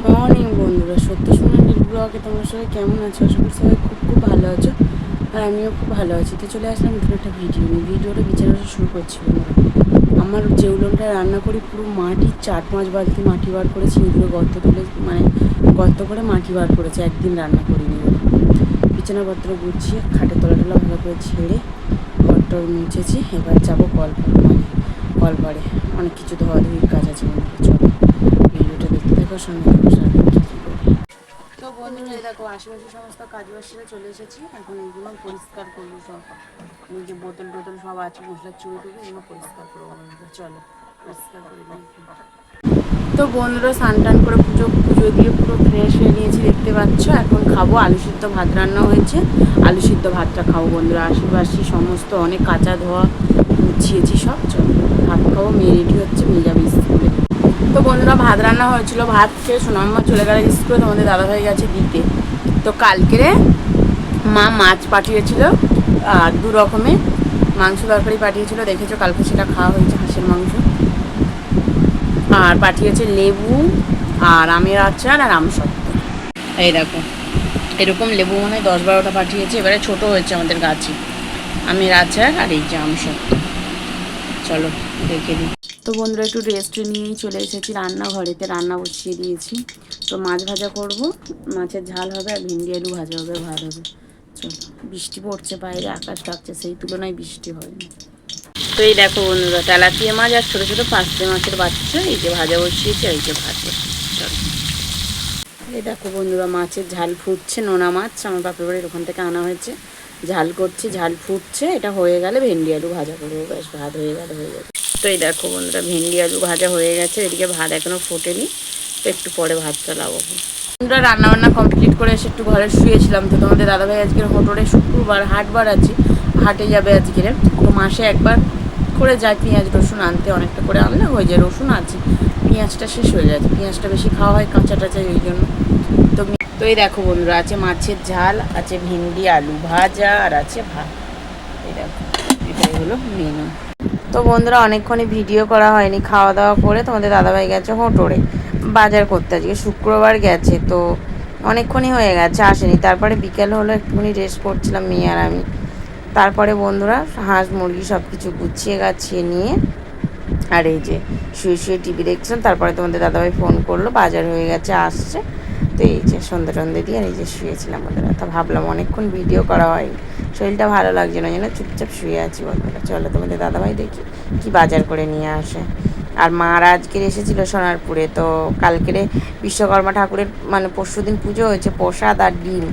Morning বন্ধুরা, সত্য সোনালীর ব্লগে তোমরা সবাই কেমন আছো? আশা করি সবাই খুব খুব ভালো আছো, আর আমিও খুব ভালো আছি। তো চলে আসলাম নতুন একটা ভিডিও নিয়ে। ভিডিওটা বিছানা শুরু করছি বন্ধুরা। আমার যে উলনটা রান্না করি পুরো মাটির 4-5 বালতি মাটি বার করেছি, এগুলো গর্ত তুলে গর্ত করে মাটি বার করেছে, একদিন রান্না করিনি বলে। বিছানাপত্র গুছিয়ে খাটের তলাটা ভালো করে ছেড়ে ঘরটা মুছেছি। এবার যাবো কলপাড়ে অনেক কিছু ধোয়াধুয়ির কাজ আছে বন্ধুরা। চলো ভিডিওটা দেখতে থাকো, সঙ্গে থাকো। তো বন্ধুরা, দেখো আশেপাশে সমস্ত কাজবাজ সেরে চলে এসেছি। এখন এগুলো পরিষ্কার করবো সব, যে বোতল টোতল সব আছে মশলার চুড়ে টুড়ে, এগুলো পরিষ্কার করবো বন্ধুরা। চলো পরিষ্কার করে দিই। তো বন্ধুরা, স্নান টান করে পুজো দিয়ে পুরো ফ্রেশ হয়ে নিয়েছি, দেখতে পাচ্ছ। এখন খাবো আলু সিদ্ধ ভাত, রান্না হয়েছে। আলু সিদ্ধ ভাতটা খাবো বন্ধুরা। আশেপাশে সমস্ত অনেক কাঁচা ধোয়া গুছিয়েছি সব। চলো ভাত খাবো। মেয়ে রেডি হচ্ছে, মেয়ে যাবে স্কুলে। তো বন্ধুরা, ভাত রান্না হয়েছিল, ভাত খেয়ে সোনাম্মা চলে গেলে স্কুলে, তোমাদের দাদাভাই গেছে দিতে। তো কালকেরে মা মাছ পাঠিয়েছিল, আর 2 রকমের মাংস তরকারি পাঠিয়েছিল, দেখেছো কালকে সেটা খাওয়া হয়েছে, হাঁসের মাংস। আর পাঠিয়েছে লেবু আর আমের আচার আর আমসত্ত্ব। এই দেখো এরকম লেবু মনে হয় 10-12টা পাঠিয়েছে। এবারে ছোট হয়েছে আমাদের গাছে। আমের আচার আর এই যে আমসত্ত্ব। চলো দেখে দিই। তো বন্ধুরা, একটু রেস্ট নিয়েই চলে এসেছি রান্নাঘরেতে, রান্না বসিয়ে দিয়েছি। তো মাছ ভাজা করব, মাছের ঝাল হবে, আর ভেন্ডি আলু ভাজা হবে, ভাত হবে। চলো, বৃষ্টি পড়ছে বাইরে, আকাশ ডাকছে, সেই তুলনায় বৃষ্টি হয়নি। তো এই দেখো বন্ধুরা, তেলাপিয়া মাছ আর ছোটো ছোটো পাঁচটে মাছের বাচ্চা, এই যে ভাজা বসিয়েছি, এই যে ভাত বসিয়েছি। চলো এই দেখো বন্ধুরা, মাছের ঝাল ফুটছে। নোনা মাছ আমার বাপের বাড়ির ওখান থেকে আনা হয়েছে, ঝাল করছি, ঝাল ফুটছে। এটা হয়ে গেলে ভেন্ডি আলু ভাজা করবো, ব্যাস ভাত হয়ে গেলে হয়ে যাবে। তো এই দেখো বন্ধুরা, ভেন্ডি আলু ভাজা হয়ে গেছে, এদিকে ভাত এখনও ফোটেনি, তো একটু পরে ভাতটা লাগাবো। বন্ধুরা, রান্নাবান্না কমপ্লিট করে এসে একটু ঘরে শুয়েছিলাম। তো তোমাদের দাদাভাই আজকের হোটেলে শুক্রবার হাটবার আছে, হাটে যাবে আজকের। তো মাসে একবার করে যায় পেঁয়াজ রসুন আনতে, অনেকটা করে আনলে হয়ে যায়। রসুন আছে, পেঁয়াজটা শেষ হয়ে যাচ্ছে, পেঁয়াজটা বেশি খাওয়া হয় কাঁচা টাচা, এই জন্য। তো এই দেখো বন্ধুরা, আছে মাছের ঝাল, আছে ভেন্ডি আলু ভাজা, আর আছে ভাত। এই দেখো, এটাই হলো মেনু। তো বন্ধুরা, অনেকক্ষণই ভিডিও করা হয়নি। খাওয়া দাওয়া করে তোমাদের দাদাভাই গেছে হোটেলে বাজার করতে, আজকে শুক্রবার গেছে, তো অনেকক্ষণই হয়ে গেছে আসেনি। তারপরে বিকেল হলো, একটুখানি রেস্ট করছিলাম মেয়ে আর আমি। তারপরে বন্ধুরা, হাঁস মুরগি সব কিছু গুছিয়ে গাছিয়ে নিয়ে, আর এই যে শুয়ে শুয়ে টিভি দেখছিলাম। তারপরে তোমাদের দাদাভাই ফোন করলো, বাজার হয়ে গেছে, আসছে। তো এই যে সন্ধ্যে টন্ধে দিয়ে আর এই যে শুয়েছিলাম বন্ধুরা। তো ভাবলাম অনেকক্ষণ ভিডিও করা হয়নি, শরীরটা ভালো লাগছে না, যেন চুপচাপ শুয়ে আছি বন্ধুরা। চলো তোমাদের দাদাভাই দেখি কি বাজার করে নিয়ে আসে। আর মারা আজকের এসেছিলো সোনারপুরে। তো কালকেরে বিশ্বকর্মা ঠাকুরের পরশুদিন পুজো হয়েছে, প্রসাদ আর ডিম,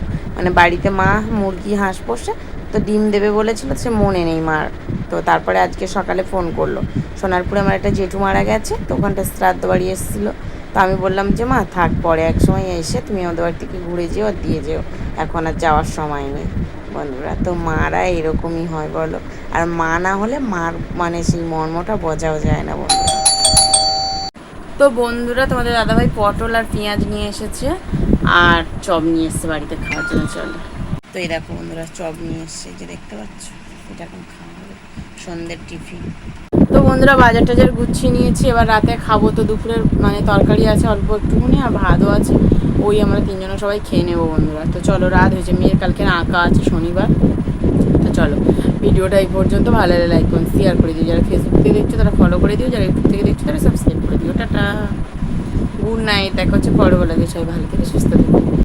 বাড়িতে মা মুরগি হাঁস পোষে, তো ডিম দেবে বলেছিল, সে মনে নেই মার। তো তারপরে আজকে সকালে ফোন করলো, সোনারপুরে আমার একটা জেঠু মারা গেছে, তো ওখানটা শ্রাদ্ধ বাড়ি এসেছিলো। তো আমি বললাম যে মা থাক, পরে এক সময় এসে তুমি আমাদের বাড়ি থেকে ঘুরে যেও আর দিয়ে যেও, এখন আর যাওয়ার সময় নেই বন্ধুরা। তো মারা এরকমই হয় বলো, আর মা না হলে মার সেই মর্মটা বোঝাও যায় না বন্ধুরা। তো বন্ধুরা, তোমাদের দাদাভাই পটল আর পেঁয়াজ নিয়ে এসেছে, আর চপ নিয়ে এসছে বাড়িতে খাওয়ার জন্য। চলো তো এই দেখো বন্ধুরা, চপ নিয়ে এসছে, যে দেখতে পাচ্ছ, এটা এখন খাওয়া হবে সন্ধ্যের টিফিন। তো বন্ধুরা, বাজার টাজার গুছিয়ে নিয়েছি, এবার রাতে খাবো। তো দুপুরের তরকারি আছে অল্প একটুখানি, আর ভাতও আছে, ওই আমরা 3 জনে সবাই খেয়ে নেবো বন্ধুরা। তো চলো, রাত হয়েছে, মেয়ের কালকে আঁকা আছে শনিবার। তো চলো, ভিডিওটা এই পর্যন্ত। ভালো লাগলে লাইক করুন, শেয়ার করে দিও। যারা ফেসবুক থেকে দেখছো তারা ফলো করে দিও, যারা ইউটিউব থেকে দেখছো তারা সাবস্ক্রাইব করে দিও। টাটা, গুড নাইট, দেখা হচ্ছে পরবর্তী। সবাই ভালো থেকে সুস্থ থেকে।